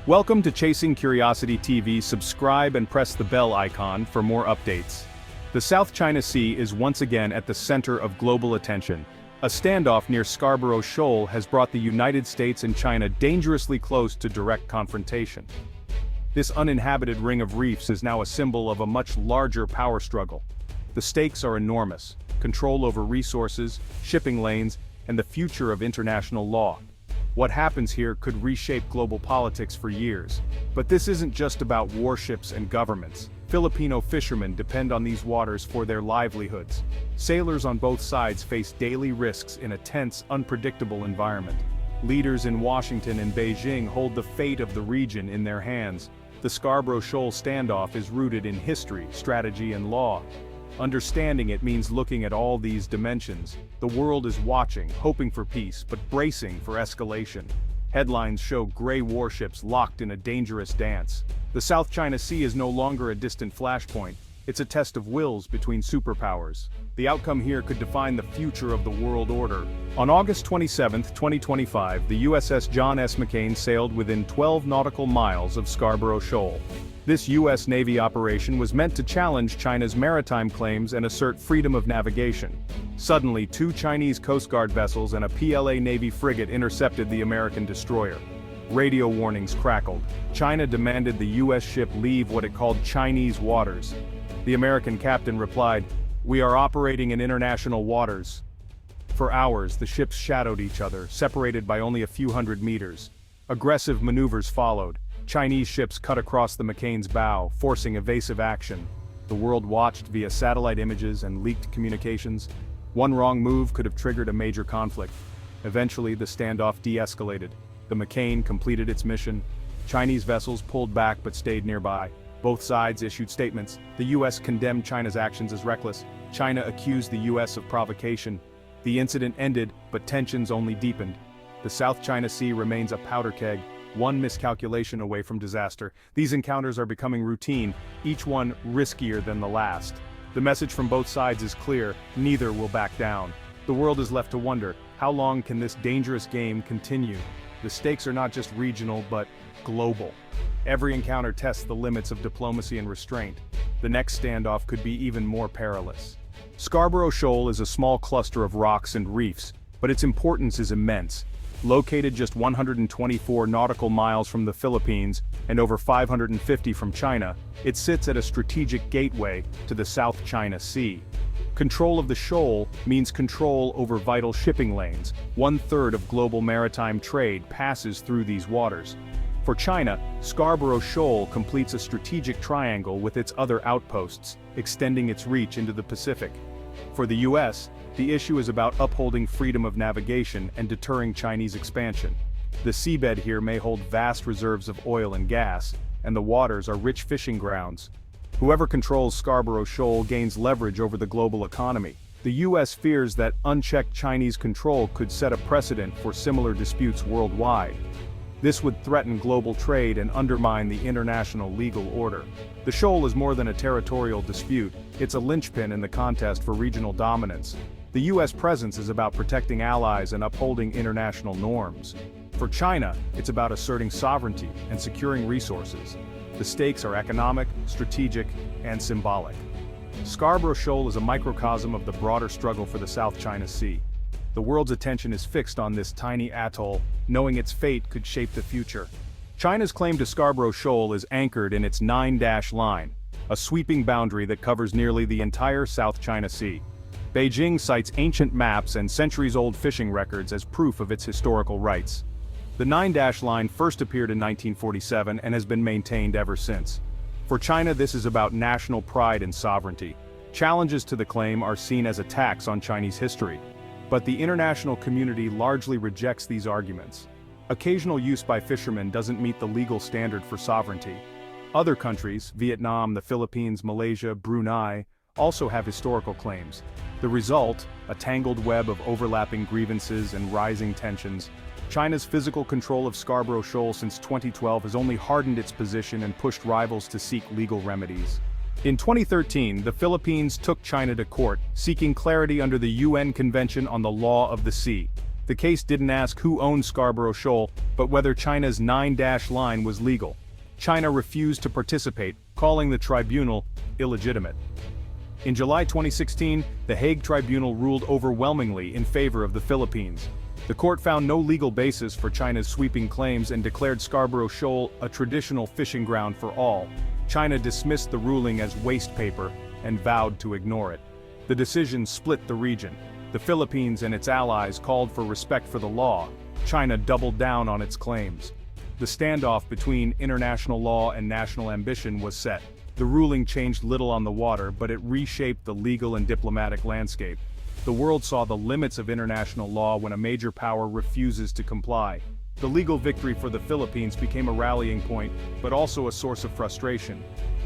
Welcome to Chasing Curiosity TV. Subscribe and press the bell icon for more updates. The South China Sea is once again at the center of global attention. A standoff near Scarborough Shoal has brought the United States and China dangerously close to direct confrontation. This uninhabited ring of reefs is now a symbol of a much larger power struggle. The stakes are enormous: control over resources, shipping lanes, and the future of international law. What happens here could reshape global politics for years. But this isn't just about warships and governments. Filipino fishermen depend on these waters for their livelihoods. Sailors on both sides face daily risks in a tense, unpredictable environment. Leaders in Washington and Beijing hold the fate of the region in their hands. The Scarborough Shoal standoff is rooted in history, strategy, and law. Understanding it means looking at all these dimensions. The world is watching, hoping for peace, but bracing for escalation. Headlines show gray warships locked in a dangerous dance. The South China Sea is no longer a distant flashpoint. It's a test of wills between superpowers. The outcome here could define the future of the world order. On August 27, 2025, the USS John S. McCain sailed within 12 nautical miles of Scarborough Shoal. This U.S. Navy operation was meant to challenge China's maritime claims and assert freedom of navigation. Suddenly, two Chinese Coast Guard vessels and a PLA Navy frigate intercepted the American destroyer. Radio warnings crackled. China demanded the U.S. ship leave what it called Chinese waters. The American captain replied, "We are operating in international waters." For hours, the ships shadowed each other, separated by only a few hundred meters. Aggressive maneuvers followed. Chinese ships cut across the McCain's bow, forcing evasive action. The world watched via satellite images and leaked communications. One wrong move could have triggered a major conflict. Eventually, the standoff de-escalated. The McCain completed its mission. Chinese vessels pulled back but stayed nearby. Both sides issued statements. The U.S. condemned China's actions as reckless. China accused the U.S. of provocation. The incident ended, but tensions only deepened. The South China Sea remains a powder keg, one miscalculation away from disaster. These encounters are becoming routine, each one riskier than the last. The message from both sides is clear: neither will back down. The world is left to wonder, how long can this dangerous game continue? The stakes are not just regional, but global. Every encounter tests the limits of diplomacy and restraint. The next standoff could be even more perilous. Scarborough Shoal is a small cluster of rocks and reefs, but its importance is immense. Located just 124 nautical miles from the Philippines and over 550 from China, it sits at a strategic gateway to the South China Sea. Control of the shoal means control over vital shipping lanes. 1/3 of global maritime trade passes through these waters. For China, Scarborough Shoal completes a strategic triangle with its other outposts, extending its reach into the Pacific. For the U.S., the issue is about upholding freedom of navigation and deterring Chinese expansion. The seabed here may hold vast reserves of oil and gas, and the waters are rich fishing grounds. Whoever controls Scarborough Shoal gains leverage over the global economy. The U.S. fears that unchecked Chinese control could set a precedent for similar disputes worldwide. This would threaten global trade and undermine the international legal order. The shoal is more than a territorial dispute, it's a linchpin in the contest for regional dominance. The U.S. presence is about protecting allies and upholding international norms. For China, it's about asserting sovereignty and securing resources. The stakes are economic, strategic, and symbolic. Scarborough Shoal is a microcosm of the broader struggle for the South China Sea. The world's attention is fixed on this tiny atoll, knowing its fate could shape the future. China's claim to Scarborough Shoal is anchored in its 9-dash line, a sweeping boundary that covers nearly the entire South China Sea. Beijing cites ancient maps and centuries-old fishing records as proof of its historical rights. The 9-dash line first appeared in 1947 and has been maintained ever since. For China, this is about national pride and sovereignty. Challenges to the claim are seen as attacks on Chinese history. But the international community largely rejects these arguments. Occasional use by fishermen doesn't meet the legal standard for sovereignty. Other countries, Vietnam, the Philippines, Malaysia, Brunei, also have historical claims. The result, a tangled web of overlapping grievances and rising tensions. China's physical control of Scarborough Shoal since 2012 has only hardened its position and pushed rivals to seek legal remedies. In 2013, the Philippines took China to court, seeking clarity under the UN Convention on the Law of the Sea. The case didn't ask who owned Scarborough Shoal, but whether China's 9-dash line was legal. China refused to participate, calling the tribunal illegitimate. In July 2016, the Hague Tribunal ruled overwhelmingly in favor of the Philippines. The court found no legal basis for China's sweeping claims and declared Scarborough Shoal a traditional fishing ground for all. China dismissed the ruling as waste paper and vowed to ignore it. The decision split the region. The Philippines and its allies called for respect for the law. China doubled down on its claims. The standoff between international law and national ambition was set. The ruling changed little on the water, but it reshaped the legal and diplomatic landscape. The world saw the limits of international law when a major power refuses to comply. The legal victory for the Philippines became a rallying point, but also a source of frustration.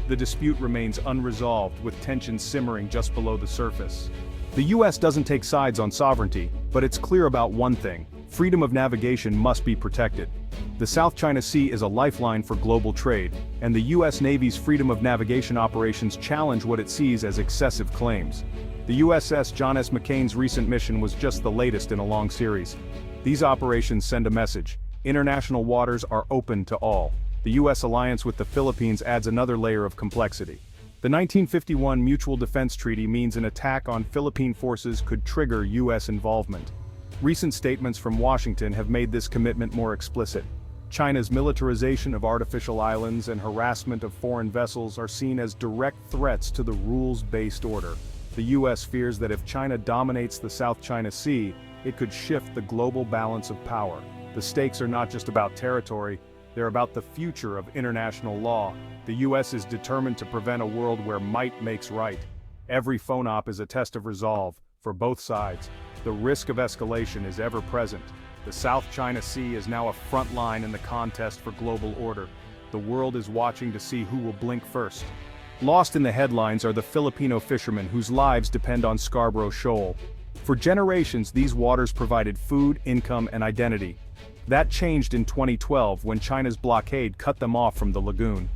The dispute remains unresolved, with tensions simmering just below the surface. The US doesn't take sides on sovereignty, but it's clear about one thing: freedom of navigation must be protected. The South China Sea is a lifeline for global trade, and the US Navy's freedom of navigation operations challenge what it sees as excessive claims. The USS John S. McCain's recent mission was just the latest in a long series. These operations send a message: international waters are open to all. The US alliance with the Philippines adds another layer of complexity. The 1951 Mutual Defense Treaty means an attack on Philippine forces could trigger US involvement. Recent statements from Washington have made this commitment more explicit. China's militarization of artificial islands and harassment of foreign vessels are seen as direct threats to the rules-based order. The US fears that if China dominates the South China Sea, it could shift the global balance of power. The stakes are not just about territory, they're about the future of international law. The US is determined to prevent a world where might makes right. Every phone op is a test of resolve, for both sides. The risk of escalation is ever present. The South China Sea is now a front line in the contest for global order. The world is watching to see who will blink first. Lost in the headlines are the Filipino fishermen whose lives depend on Scarborough Shoal. For generations, these waters provided food, income, and identity. That changed in 2012 when China's blockade cut them off from the lagoon.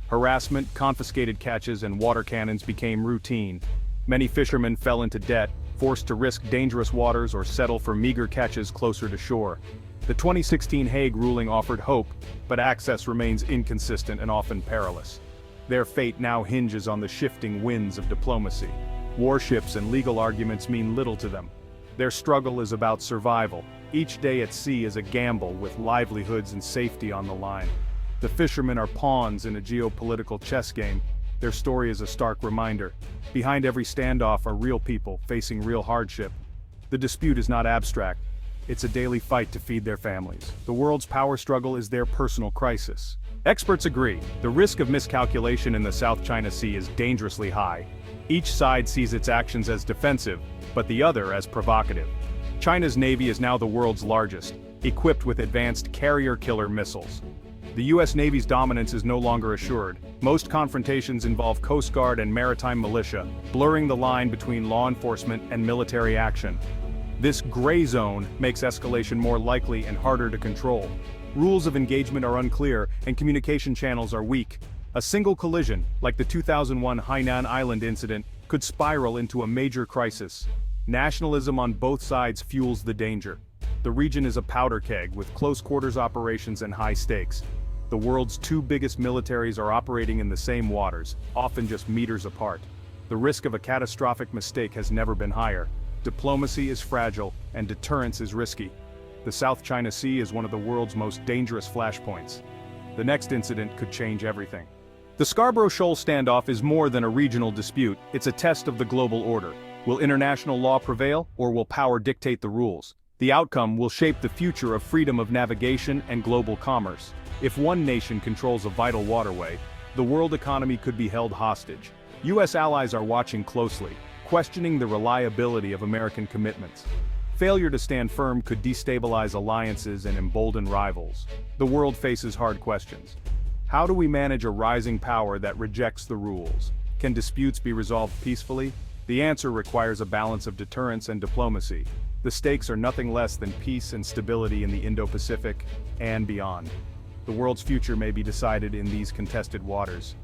Harassment, confiscated catches, and water cannons became routine. Many fishermen fell into debt, forced to risk dangerous waters or settle for meager catches closer to shore. The 2016 Hague ruling offered hope, but access remains inconsistent and often perilous. Their fate now hinges on the shifting winds of diplomacy. Warships and legal arguments mean little to them. Their struggle is about survival. Each day at sea is a gamble with livelihoods and safety on the line. The fishermen are pawns in a geopolitical chess game. Their story is a stark reminder. Behind every standoff are real people facing real hardship. The dispute is not abstract. It's a daily fight to feed their families. The world's power struggle is their personal crisis. Experts agree, the risk of miscalculation in the South China Sea is dangerously high. Each side sees its actions as defensive, but the other as provocative. China's navy is now the world's largest, equipped with advanced carrier-killer missiles. The US Navy's dominance is no longer assured. Most confrontations involve Coast Guard and maritime militia, blurring the line between law enforcement and military action. This gray zone makes escalation more likely and harder to control. Rules of engagement are unclear, and communication channels are weak. A single collision, like the 2001 Hainan Island incident, could spiral into a major crisis. Nationalism on both sides fuels the danger. The region is a powder keg with close-quarters operations and high stakes. The world's two biggest militaries are operating in the same waters, often just meters apart. The risk of a catastrophic mistake has never been higher. Diplomacy is fragile, and deterrence is risky. The South China Sea is one of the world's most dangerous flashpoints. The next incident could change everything. The Scarborough Shoal standoff is more than a regional dispute, it's a test of the global order. Will international law prevail, or will power dictate the rules? The outcome will shape the future of freedom of navigation and global commerce. If one nation controls a vital waterway, the world economy could be held hostage. US allies are watching closely, questioning the reliability of American commitments. Failure to stand firm could destabilize alliances and embolden rivals. The world faces hard questions. How do we manage a rising power that rejects the rules? Can disputes be resolved peacefully? The answer requires a balance of deterrence and diplomacy. The stakes are nothing less than peace and stability in the Indo-Pacific and beyond. The world's future may be decided in these contested waters.